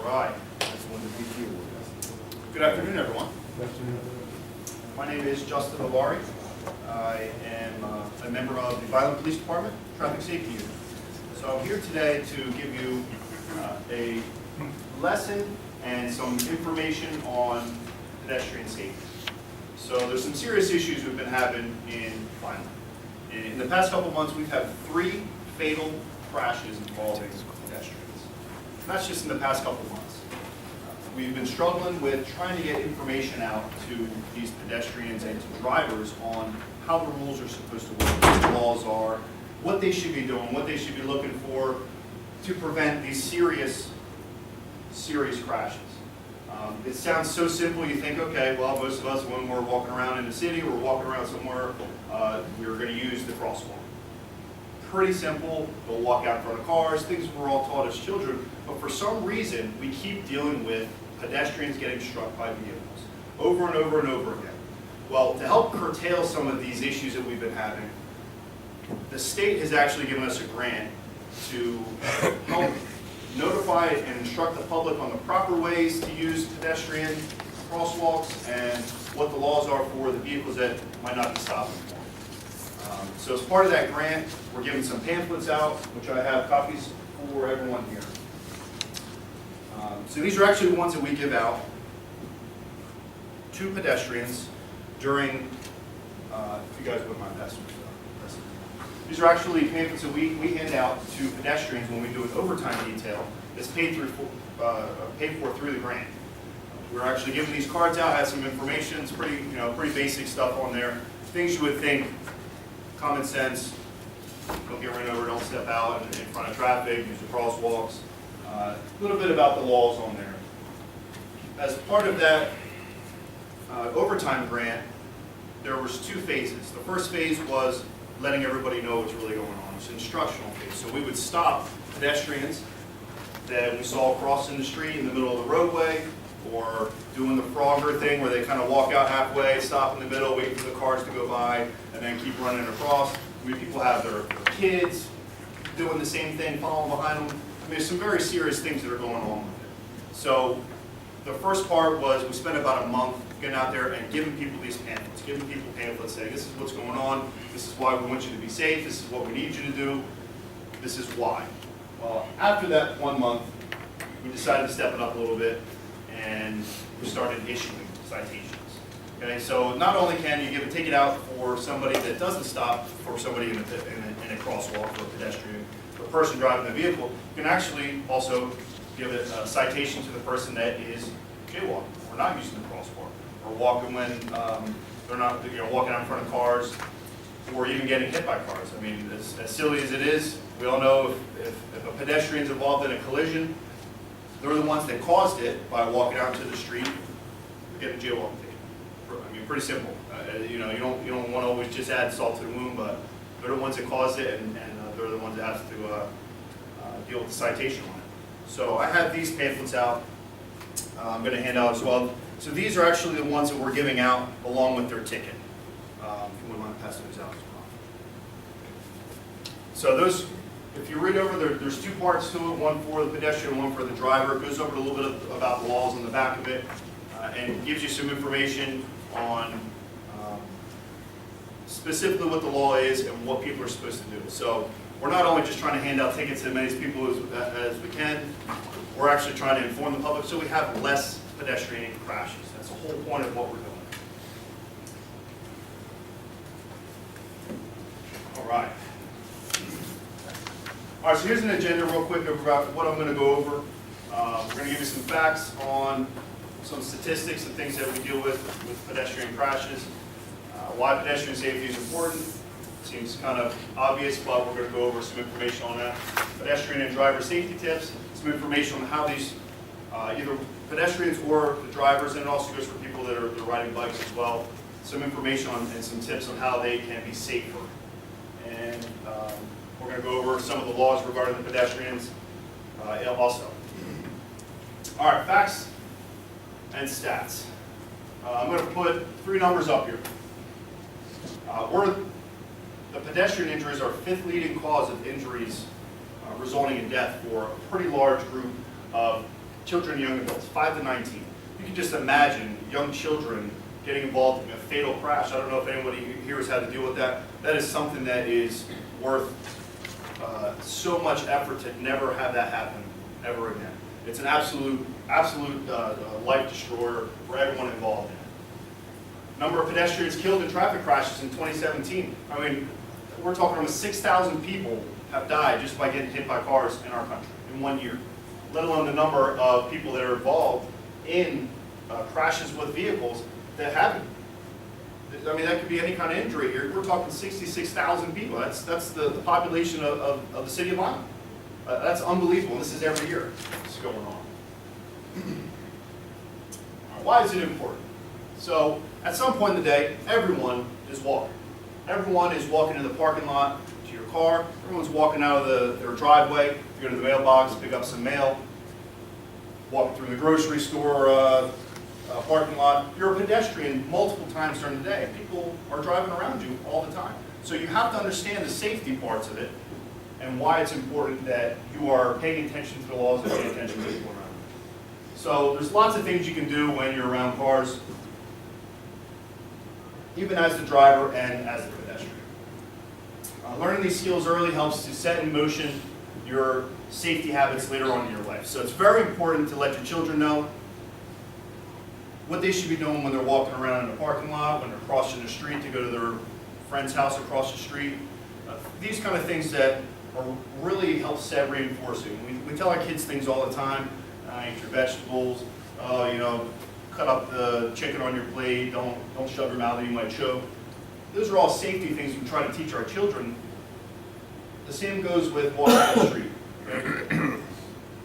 All right. That's one of the Pt1. Good afternoon, everyone. Good afternoon. My name is Justin Levari. I am a member of the Violent Police Department Traffic Safety Unit. So I'm here today to give you a lesson and some information on pedestrian safety. So there's some serious issues we've been having in Violent. In the past couple of months, we've had 3 fatal crashes involving pedestrians. And that's just in the past couple of months. We've been struggling with trying to get information out to these pedestrians and to drivers on how the rules are supposed to work, what the laws are, what they should be doing, what they should be looking for to prevent these serious crashes. It sounds so simple, you think, okay, well, most of us, when we're walking around in the city or we're walking around somewhere, we're going to use the crosswalk. Pretty simple, we'll walk out in front of cars, things we're all taught as children, but for some reason, we keep dealing with pedestrians getting struck by vehicles over and over and over again. Well, to help curtail some of these issues that we've been having, the state has actually given us a grant to help notify and instruct the public on the proper ways to use pedestrian crosswalks and what the laws are for the vehicles that might not be stopping for. So as part of that grant, we're giving some pamphlets out, which I have copies for everyone here. So these are actually the ones that we give out to pedestrians during, if you guys wouldn't mind passing this. These are actually pamphlets that we hand out to pedestrians when we do an overtime detail. It's paid for through the grant. We're actually giving these cards out, has some information. It's pretty basic stuff on there. Things you would think, common sense, don't get run over, don't step out in front of traffic, use the crosswalks. A little bit about the laws on there. As part of that overtime grant, there was 2 phases. The first phase was letting everybody know what's really going on. It's an instructional phase. So we would stop pedestrians that we saw crossing the street in the middle of the roadway, or doing the Frogger thing where they kind of walk out halfway, stop in the middle, wait for the cars to go by, and then keep running across. People have their kids doing the same thing, following behind them. I mean, there's some very serious things that are going on with it. So the first part was we spent about a month getting out there and giving people these pamphlets, saying this is what's going on, this is why we want you to be safe, this is what we need you to do, this is why. Well, after that 1 month, we decided to step it up a little bit, and we started issuing citations. Okay, so not only can you take it out for somebody that doesn't stop, for somebody in a crosswalk, for a pedestrian, for a person driving the vehicle, you can actually also give a citation to the person that is jaywalking, or not using the crosswalk, or walking when they're not, walking out in front of cars, or even getting hit by cars. I mean, as silly as it is, we all know if a pedestrian's involved in a collision, they're the ones that caused it by walking out into the street, getting a jaywalking ticket. I mean, pretty simple. You don't want to always just add salt to the wound, but they're the ones that caused it, and they're the ones that have to deal with the citation on it. So I have these pamphlets out. I'm going to hand out as well. So these are actually the ones that we're giving out along with their ticket. If you wouldn't mind passing those out as well. So those, if you read over, there's 2 parts to it, one for the pedestrian, one for the driver. It goes over a little bit about the laws on the back of it, and gives you some information on specifically what the law is and what people are supposed to do. So we're not only just trying to hand out tickets to as many people as we can, we're actually trying to inform the public so we have less pedestrian crashes. That's the whole point of what we're doing. All right. All right, so here's an agenda real quick about what I'm going to go over. We're going to give you some facts on some statistics and things that we deal with pedestrian crashes. Why pedestrian safety is important. Seems kind of obvious, but we're going to go over some information on that. Pedestrian and driver safety tips, some information on how these, either pedestrians or the drivers, and it also goes for people that are riding bikes as well. Some information on and some tips on how they can be safer. And we're going to go over some of the laws regarding the pedestrians also. All right, facts and stats. I'm going to put 3 numbers up here. The pedestrian injuries are 5th leading cause of injuries resulting in death for a pretty large group of children and young adults, 5 to 19. You can just imagine young children getting involved in a fatal crash. I don't know if anybody here has had to deal with that. That is something that is worth so much effort to never have that happen ever again. It's an absolute life destroyer for everyone involved in it. Number of pedestrians killed in traffic crashes in 2017. I mean, we're talking almost 6,000 people have died just by getting hit by cars in our country in 1 year, let alone the number of people that are involved in crashes with vehicles that haven't. I mean, that could be any kind of injury here. We're talking 66,000 people. That's the population of the city of Lima. That's unbelievable. This is every year this is going on. Why is it important? So, at some point in the day, everyone is walking. Everyone is walking in the parking lot to your car. Everyone's walking out of their driveway to go to the mailbox, pick up some mail, walking through the grocery store parking lot. You're a pedestrian multiple times during the day. People are driving around you all the time. So you have to understand the safety parts of it and why it's important that you are paying attention to the laws and paying attention to people around you. So there's lots of things you can do when you're around cars, even as the driver and as the pedestrian. Learning these skills early helps to set in motion your safety habits later on in your life. So it's very important to let your children know what they should be doing when they're walking around in a parking lot, when they're crossing the street to go to their friend's house across the street. These kind of things that are really help set reinforcing. We tell our kids things all the time. Eat your vegetables. Cut up the chicken on your plate. Don't shove your mouth or you might choke. Those are all safety things we try to teach our children. The same goes with walking down the street. Okay?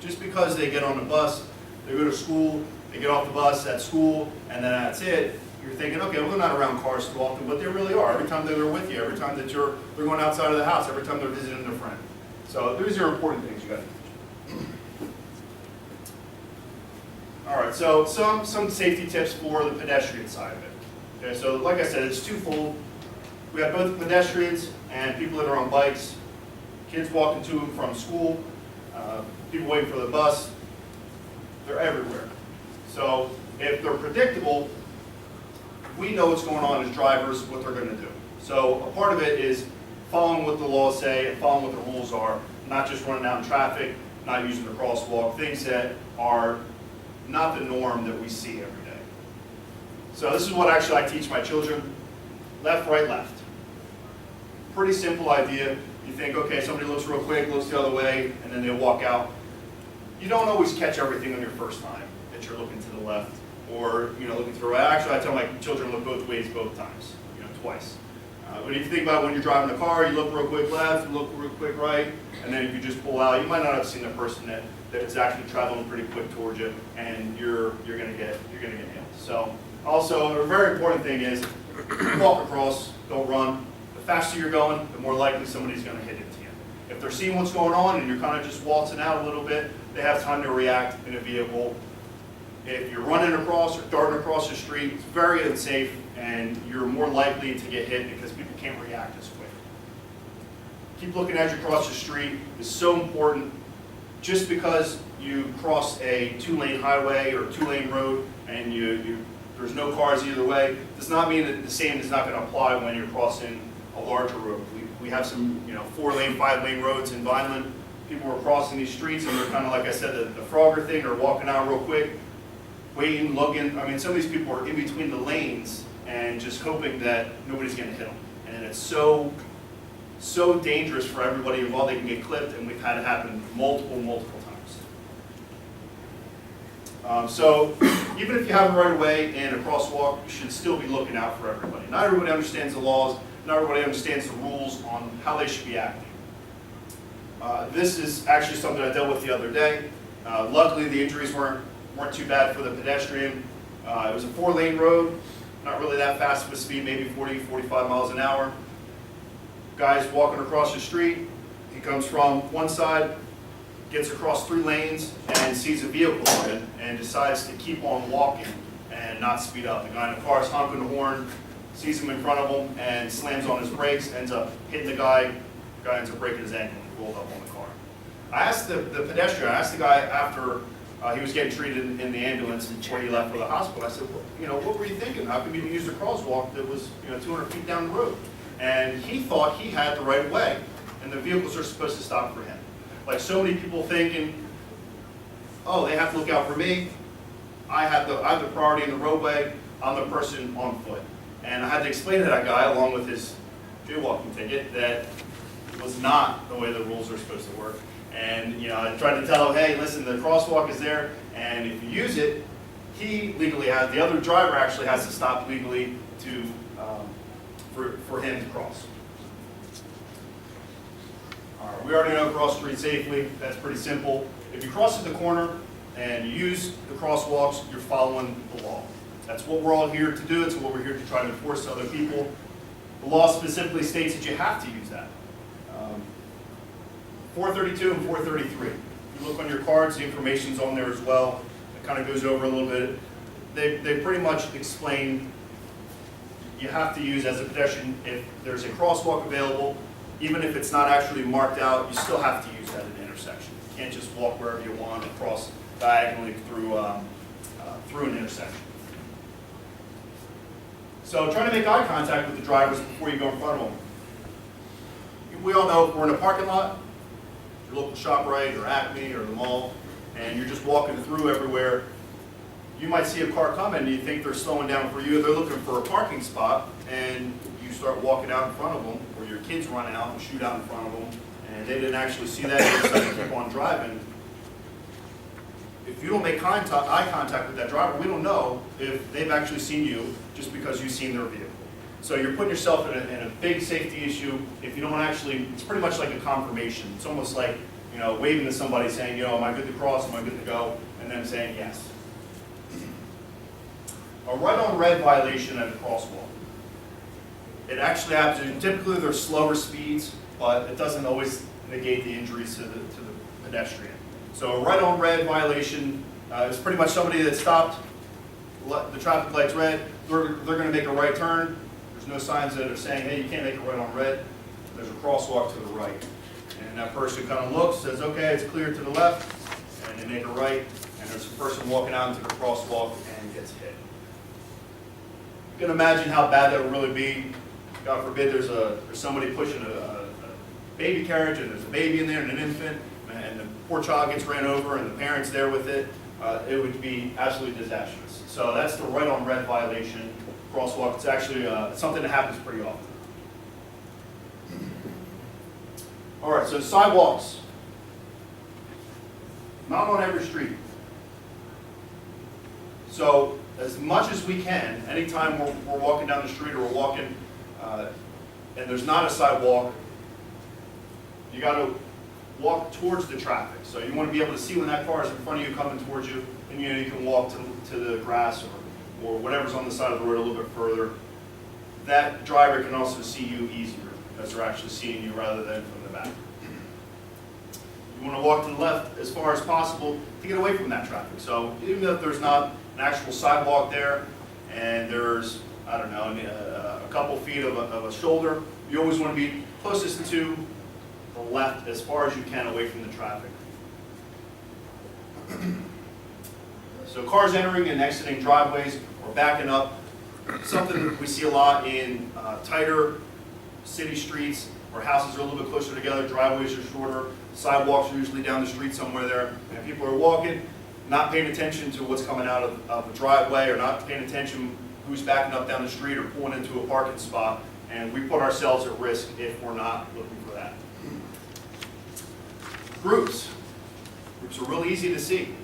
Just because they get on the bus, they go to school, they get off the bus at school, and then that's it. You're thinking, okay, well, they're not around cars too often, but they really are. Every time they're with you, every time that they're going outside of the house, every time they're visiting their friend. So these are important things you got to teach. All right, so some safety tips for the pedestrian side of it. Okay, so like I said, it's twofold. We have both pedestrians and people that are on bikes, kids walking to and from school, people waiting for the bus. They're everywhere. So if they're predictable, we know what's going on as drivers, what they're going to do. So a part of it is following what the laws say and following what the rules are, not just running out in traffic, not using the crosswalk, things that are not the norm that we see every day. So this is what actually I teach my children. Left, right, left. Pretty simple idea. You think, okay, somebody looks real quick, looks the other way, and then they'll walk out. You don't always catch everything on your first time that you're looking to the left or looking to the right. Actually, I tell my children look both ways both times, twice. But if you think about when you're driving the car, you look real quick left, you look real quick right, and then if you just pull out, you might not have seen the person that is actually traveling pretty quick towards you, and you're gonna get nailed. So also a very important thing is walk across, don't run. The faster you're going, the more likely somebody's gonna hit into you. If they're seeing what's going on and you're kind of just waltzing out a little bit, they have time to react in a vehicle. If you're running across or darting across the street, it's very unsafe and you're more likely to get hit because people can't react as quick. Keep looking as you cross the street is so important. Just because you cross a 2-lane highway or 2-lane road and there's no cars either way, does not mean that the same is not going to apply when you're crossing a larger road. We have some 4-lane, 5-lane roads in Vineland. People are crossing these streets and they're kind of, like I said, the Frogger thing, they're walking out real quick, waiting, looking. I mean, some of these people are in between the lanes and just hoping that nobody's going to hit them. And it's so dangerous for everybody involved. They can get clipped, and we've had it happen multiple times. So even if you have a right of way and a crosswalk, you should still be looking out for everybody. Not everybody understands the laws. Not everybody understands the rules on how they should be acting. This is actually something I dealt with the other day. Luckily, the injuries weren't too bad for the pedestrian. It was a 4-lane road, not really that fast of a speed, maybe 40, 45 miles an hour. Guy's walking across the street. He comes from one side, gets across 3 lanes, and sees a vehicle coming, and decides to keep on walking and not speed up. The guy in the car is honking the horn, sees him in front of him, and slams on his brakes, ends up hitting the guy. The guy ends up breaking his ankle and rolled up on the car. I asked the pedestrian, I asked the guy after he was getting treated in the ambulance before he left for the hospital. I said, well, you know, what were you thinking? How come you didn't use a crosswalk that was, you know, 200 feet down the road? And he thought he had the right of way, and the vehicles are supposed to stop for him. Like so many people thinking, oh, they have to look out for me. I have the priority in the roadway. I'm the person on foot. And I had to explain to that guy, along with his jaywalking ticket, that it was not the way the rules are supposed to work. And you know, I tried to tell him, hey, listen, the crosswalk is there, and if you use it, he legally has, the other driver actually has to stop legally to, for him to cross. All right, we already know cross street safely. That's pretty simple. If you cross at the corner and you use the crosswalks, you're following the law. That's what we're all here to do. It's what we're here to try to enforce to other people. The law specifically states that you have to use that. 432 and 433. If you look on your cards, the information's on there as well. It kind of goes over a little bit. They pretty much explain you have to use as a pedestrian if there's a crosswalk available, even if it's not actually marked out, you still have to use that at an intersection. You can't just walk wherever you want and cross diagonally through an intersection. So try to make eye contact with the drivers before you go in front of them. We all know if we're in a parking lot, your local ShopRite or Acme or the mall, and you're just walking through everywhere, you might see a car coming and you think they're slowing down for you. They're looking for a parking spot, and you start walking out in front of them, or your kids run out and shoot out in front of them, and they didn't actually see that. They decided to keep on driving. If you don't make eye contact with that driver, we don't know if they've actually seen you just because you've seen their vehicle. So you're putting yourself in a big safety issue if you don't actually, it's pretty much like a confirmation. It's almost like, you know, waving to somebody saying, you know, am I good to cross, am I good to go, and then saying yes. A right on red violation at a crosswalk. It actually happens, typically there's slower speeds, but it doesn't always negate the injuries to the pedestrian. So a right on red violation is pretty much somebody that stopped, the traffic light's red, they're going to make a right turn. There's no signs that are saying, hey, you can't make a right on red. There's a crosswalk to the right. And that person kind of looks, says, okay, it's clear to the left, and they make a right, and there's a person walking out into the crosswalk and gets hit. You can imagine how bad that would really be. God forbid there's somebody pushing a baby carriage, and there's a baby in there and an infant, and the poor child gets ran over and the parents there with it. It would be absolutely disastrous. So that's the right on red violation crosswalk. It's actually something that happens pretty often. All right, so sidewalks. Not on every street. So as much as we can, anytime we're walking down the street or we're walking and there's not a sidewalk, you got to walk towards the traffic. So you want to be able to see when that car is in front of you coming towards you, and you know you can walk to the grass or whatever's on the side of the road a little bit further. That driver can also see you easier because they're actually seeing you rather than from the back. You want to walk to the left as far as possible to get away from that traffic. So even if there's not an actual sidewalk there and there's, I don't know, a couple feet of a shoulder, you always want to be closest to the left as far as you can away from the traffic. So cars entering and exiting driveways or backing up, something we see a lot in tighter city streets where houses are a little bit closer together, driveways are shorter, sidewalks are usually down the street somewhere there, and people are walking, not paying attention to what's coming out of the driveway or not paying attention who's backing up down the street or pulling into a parking spot, and we put ourselves at risk if we're not looking for that. Groups. Groups are really easy to see.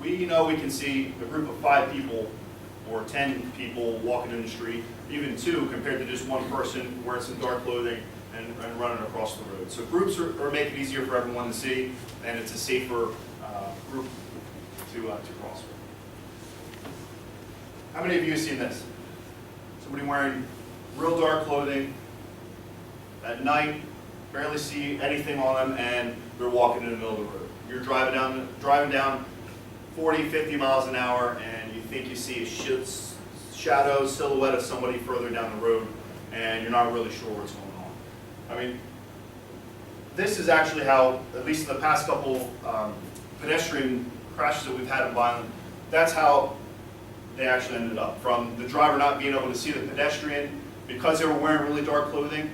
We know we can see a group of 5 people or 10 people walking in the street, even 2 compared to just one person wearing some dark clothing and running across the road. So groups are making it easier for everyone to see, and it's a safer group to cross. How many of you have seen this? Somebody wearing real dark clothing at night, barely see anything on them, and they're walking in the middle of the road. You're driving down 40, 50 miles an hour, and you think you see a shadow, silhouette of somebody further down the road, and you're not really sure what's going on. I mean, this is actually how, at least in the past couple pedestrian crashes that we've had in Vineland, that's how they actually ended up. From the driver not being able to see the pedestrian because they were wearing really dark clothing.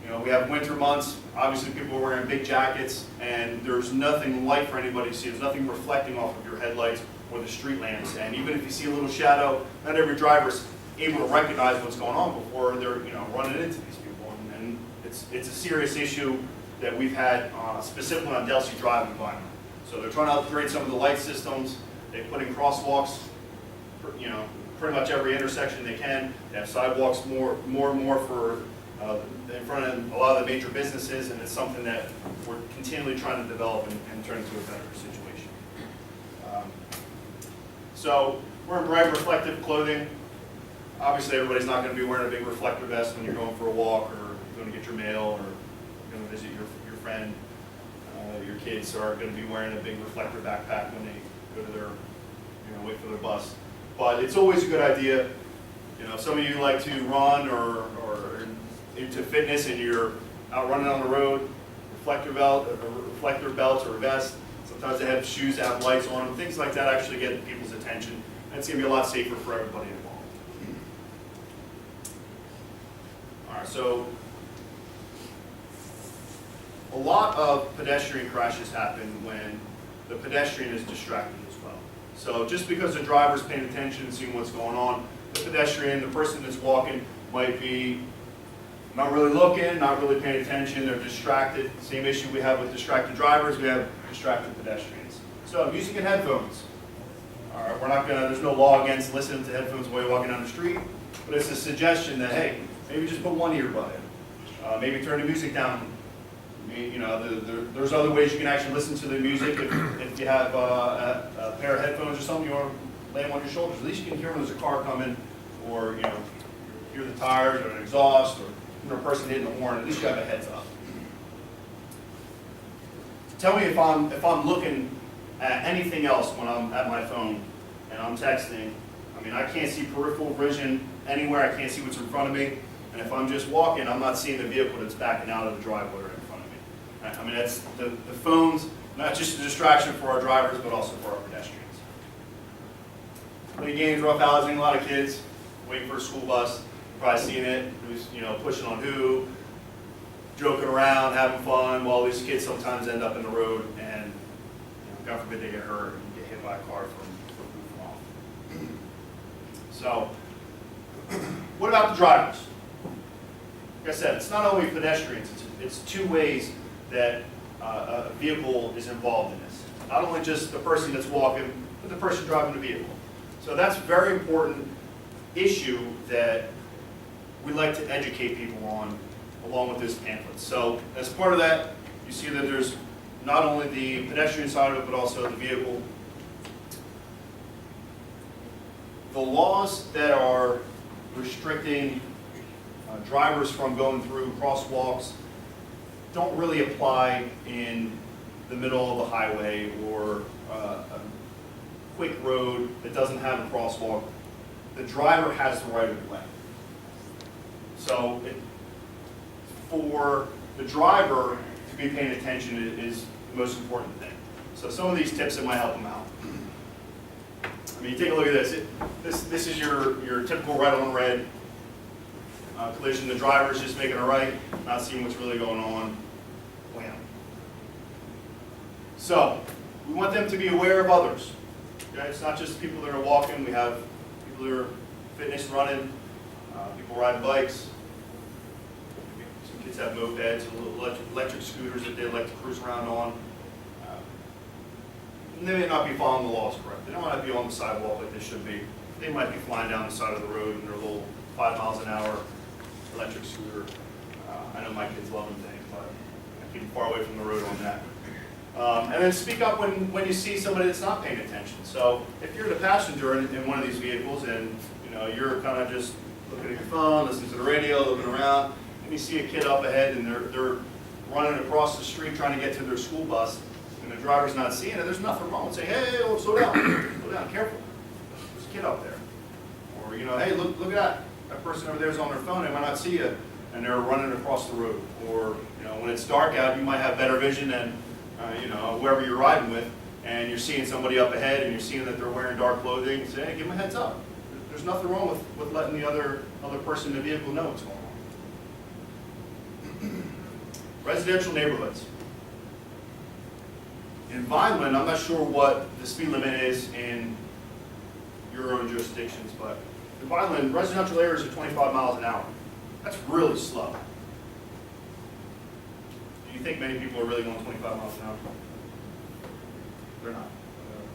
You know, we have winter months, obviously people are wearing big jackets, and there's nothing light for anybody to see. There's nothing reflecting off of your headlights or the street lamps. And even if you see a little shadow, not every driver's able to recognize what's going on before they're, you know, running into these people. And it's a serious issue that we've had specifically on Delsey Drive and Vineland. So they're trying to upgrade some of the light systems. They put in crosswalks, you know, pretty much every intersection they can. They have sidewalks more and more for in front of a lot of the major businesses, and it's something that we're continually trying to develop and turn into a better situation. So we're in bright reflective clothing. Obviously, everybody's not going to be wearing a big reflector vest when you're going for a walk, or you're going to get your mail, or you're going to visit your friend. Your kids are going to be wearing a big reflector backpack when they go to their, you know, wait for their bus. But it's always a good idea. You know, if some of you like to run or into fitness and you're out running on the road, reflector belts or a vest. Sometimes they have shoes that have lights on them. Things like that actually get people's attention. And it's going to be a lot safer for everybody involved. All right, so a lot of pedestrian crashes happen when the pedestrian is distracted as well. So just because the driver's paying attention and seeing what's going on, the pedestrian, the person that's walking, might be not really looking, not really paying attention, they're distracted. Same issue we have with distracted drivers, we have distracted pedestrians. So music and headphones. All right, we're not gonna, there's no law against listening to headphones while you're walking down the street, but it's a suggestion that, hey, maybe just put one earbud in. Maybe turn the music down. You know, there's other ways you can actually listen to the music. If you have a pair of headphones or something, you want to lay them on your shoulders. At least you can hear when there's a car coming, or you know, hear the tires or an exhaust, or you know, a person hitting the horn. At least you have a heads up. Tell me if I'm looking at anything else when I'm at my phone and I'm texting. I mean, I can't see peripheral vision anywhere. I can't see what's in front of me. And if I'm just walking, I'm not seeing the vehicle that's backing out of the driveway right in front of me. I mean, that's the phone's not just a distraction for our drivers, but also for our pedestrians. Playing games, rough housing, a lot of kids waiting for a school bus. You've probably seen it. Who's, you know, pushing on who, joking around, having fun. While these kids sometimes end up in the road, and you know, God forbid they get hurt and get hit by a car from goofing off. So, what about the drivers? Like I said, it's not only pedestrians, it's two ways that a vehicle is involved in this. Not only just the person that's walking, but the person driving the vehicle. So that's a very important issue that we like to educate people on along with this pamphlet. So as part of that, you see that there's not only the pedestrian side of it, but also the vehicle. The laws that are restricting drivers from going through crosswalks don't really apply in the middle of the highway or a quick road that doesn't have a crosswalk. The driver has the right of way. So for the driver to be paying attention is the most important thing. So some of these tips that might help them out. I mean, take a look at this. This is your typical right on red collision. The driver's just making a right, not seeing what's really going on. Wham. So we want them to be aware of others. Okay? It's not just people that are walking. We have people that are fitness running, people riding bikes. Some kids have mopeds, little electric scooters that they like to cruise around on. And they may not be following the laws correctly. They might not be on the sidewalk like they should be. They might be flying down the side of the road in their little 5 miles an hour electric scooter. I know my kids love them things, but I keep them far away from the road on that. And then speak up when you see somebody that's not paying attention. So if you're the passenger in one of these vehicles and you know you're kind of just looking at your phone, listening to the radio, looking around, and you see a kid up ahead and they're running across the street trying to get to their school bus, and the driver's not seeing it, there's nothing wrong with saying, hey, oh, slow down, careful. There's a kid up there. Or, you know, hey, look at that. That person over there is on their phone, they might not see you, and they're running across the road. Or, you know, when it's dark out, you might have better vision than, you know, whoever you're riding with, and you're seeing somebody up ahead and you're seeing that they're wearing dark clothing, say, hey, give them a heads up. There's nothing wrong with letting the other person in the vehicle know what's going on. Residential neighborhoods. In Vineland, I'm not sure what the speed limit is in your own jurisdictions, but in Vineland, residential areas are 25 miles an hour. That's really slow. Do you think many people are really going 25 miles an hour? They're not.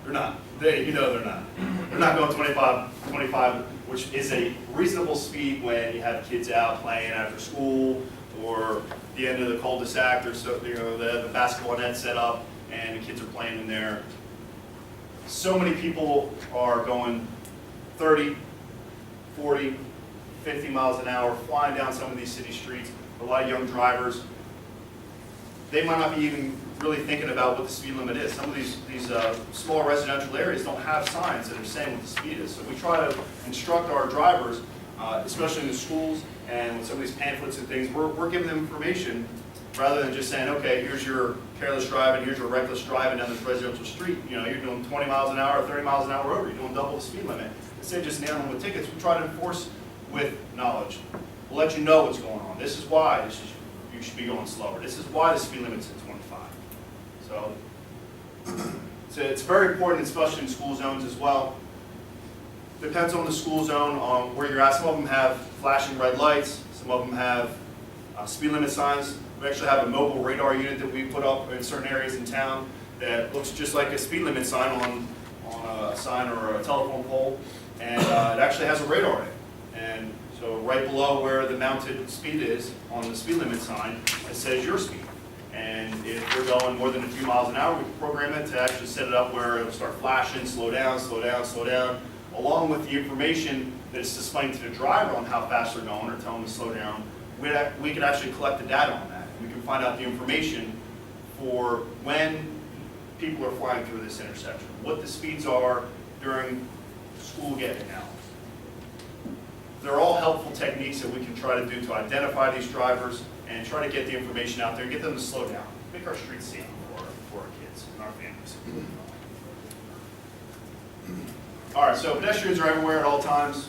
They're not. You know they're not. They're not going 25, which is a reasonable speed when you have kids out playing after school or the end of the cul-de-sac, or so, you know, the basketball net set up and the kids are playing in there. So many people are going 30, 40, 50 miles an hour, flying down some of these city streets. A lot of young drivers, they might not be even really thinking about what the speed limit is. Some of these small residential areas don't have signs that are saying what the speed is. So we try to instruct our drivers, especially in the schools and with some of these pamphlets and things, we're giving them information rather than just saying, okay, here's your careless driving, here's your reckless driving down this residential street. You know, you're doing 20 miles an hour, 30 miles an hour over, you're doing double the speed limit. Instead of just nailing them with tickets, we try to enforce with knowledge. We'll let you know what's going on. This is why you should be going slower. This is why the speed limit's at 25. So it's very important, especially in school zones as well. Depends on the school zone, on where you're at. Some of them have flashing red lights. Some of them have speed limit signs. We actually have a mobile radar unit that we put up in certain areas in town that looks just like a speed limit sign on a sign or a telephone pole, and it actually has a radar in it. And so right below where the mounted speed is on the speed limit sign, it says your speed. And if we're going more than a few miles an hour, we can program it to actually set it up where it'll start flashing, slow down, slow down, slow down, along with the information that it's displaying to the driver on how fast they're going or telling them to slow down. We can actually collect the data on that. We can find out the information for when people are flying through this intersection, what the speeds are during school getting out. They're all helpful techniques that we can try to do to identify these drivers and try to get the information out there and get them to slow down, make our streets safe for our kids and our families. All right, so pedestrians are everywhere at all times.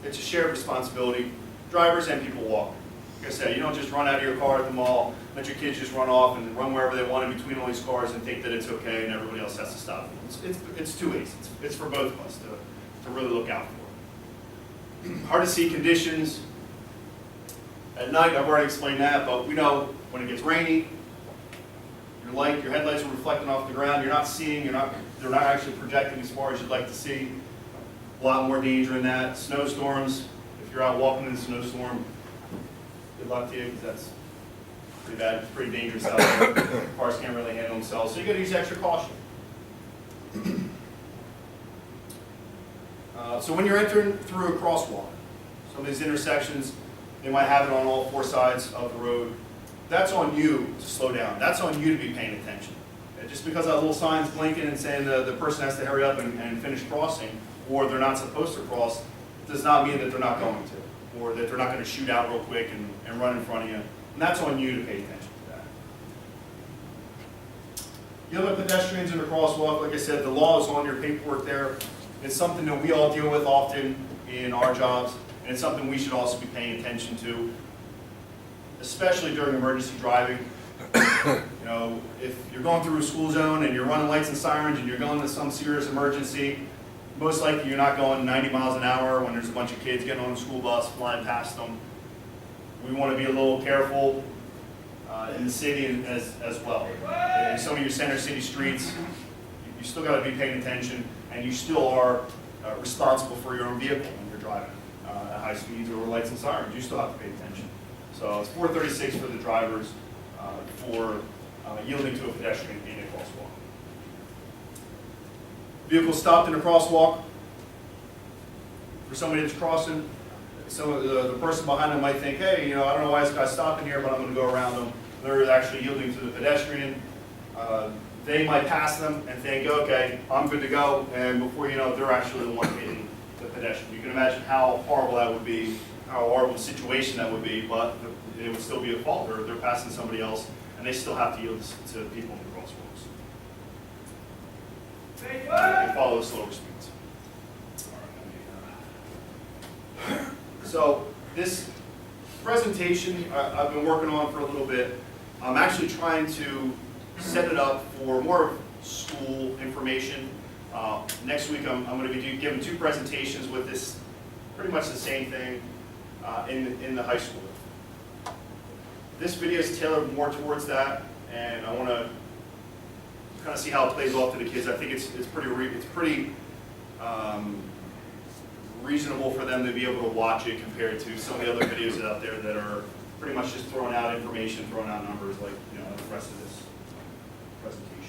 It's a shared responsibility, drivers and people walking. Like I said, you don't just run out of your car at the mall, let your kids just run off and run wherever they want in between all these cars and think that it's okay and everybody else has to stop. It's two ways. It's for both of us to really look out for. Hard to see conditions. At night, I've already explained that, but we know when it gets rainy, your headlights are reflecting off the ground, you're not seeing, they're not actually projecting as far as you'd like to see. A lot more danger in that. Snowstorms, if you're out walking in a snowstorm, good luck to you, because that's pretty bad, it's pretty dangerous out there. Cars can't really handle themselves, so you gotta use extra caution. So when you're entering through a crosswalk, some of these intersections, they might have it on all four sides of the road. That's on you to slow down. That's on you to be paying attention. And just because that little sign's blinking and saying the person has to hurry up and finish crossing, or they're not supposed to cross, does not mean that they're not going to, or that they're not going to shoot out real quick and run in front of you. And that's on you to pay attention to that. The other pedestrians in the crosswalk, like I said, the law is on your paperwork there. It's something that we all deal with often in our jobs. And it's something we should also be paying attention to, especially during emergency driving. You know, if you're going through a school zone and you're running lights and sirens and you're going to some serious emergency, most likely you're not going 90 miles an hour when there's a bunch of kids getting on a school bus flying past them. We want to be a little careful in the city as well. In some of your center city streets, you still got to be paying attention, and you still are responsible for your own vehicle when you're driving. At high speeds or lights and sirens, you still have to pay attention. So it's 436 for the drivers for yielding to a pedestrian being a crosswalk. Vehicle stopped in a crosswalk. For somebody that's crossing, the person behind them might think, hey, you know, I don't know why this guy's stopping here, but I'm going to go around them. They're actually yielding to the pedestrian. They might pass them and think, okay, I'm good to go, and before you know it, they're actually the one hitting the pedestrian. You can imagine how horrible that would be, how horrible situation that would be, but it would still be a fault. They're passing somebody else, and they still have to yield to people in the follow the slower speeds. So this presentation I've been working on for a little bit. I'm actually trying to set it up for more school information. Next week I'm going to be giving 2 presentations with this, pretty much the same thing in the high school. This video is tailored more towards that, and I want to kind of see how it plays off to the kids. I think it's pretty reasonable for them to be able to watch it compared to some of the other videos out there that are pretty much just throwing out information, throwing out numbers like the rest of this presentation.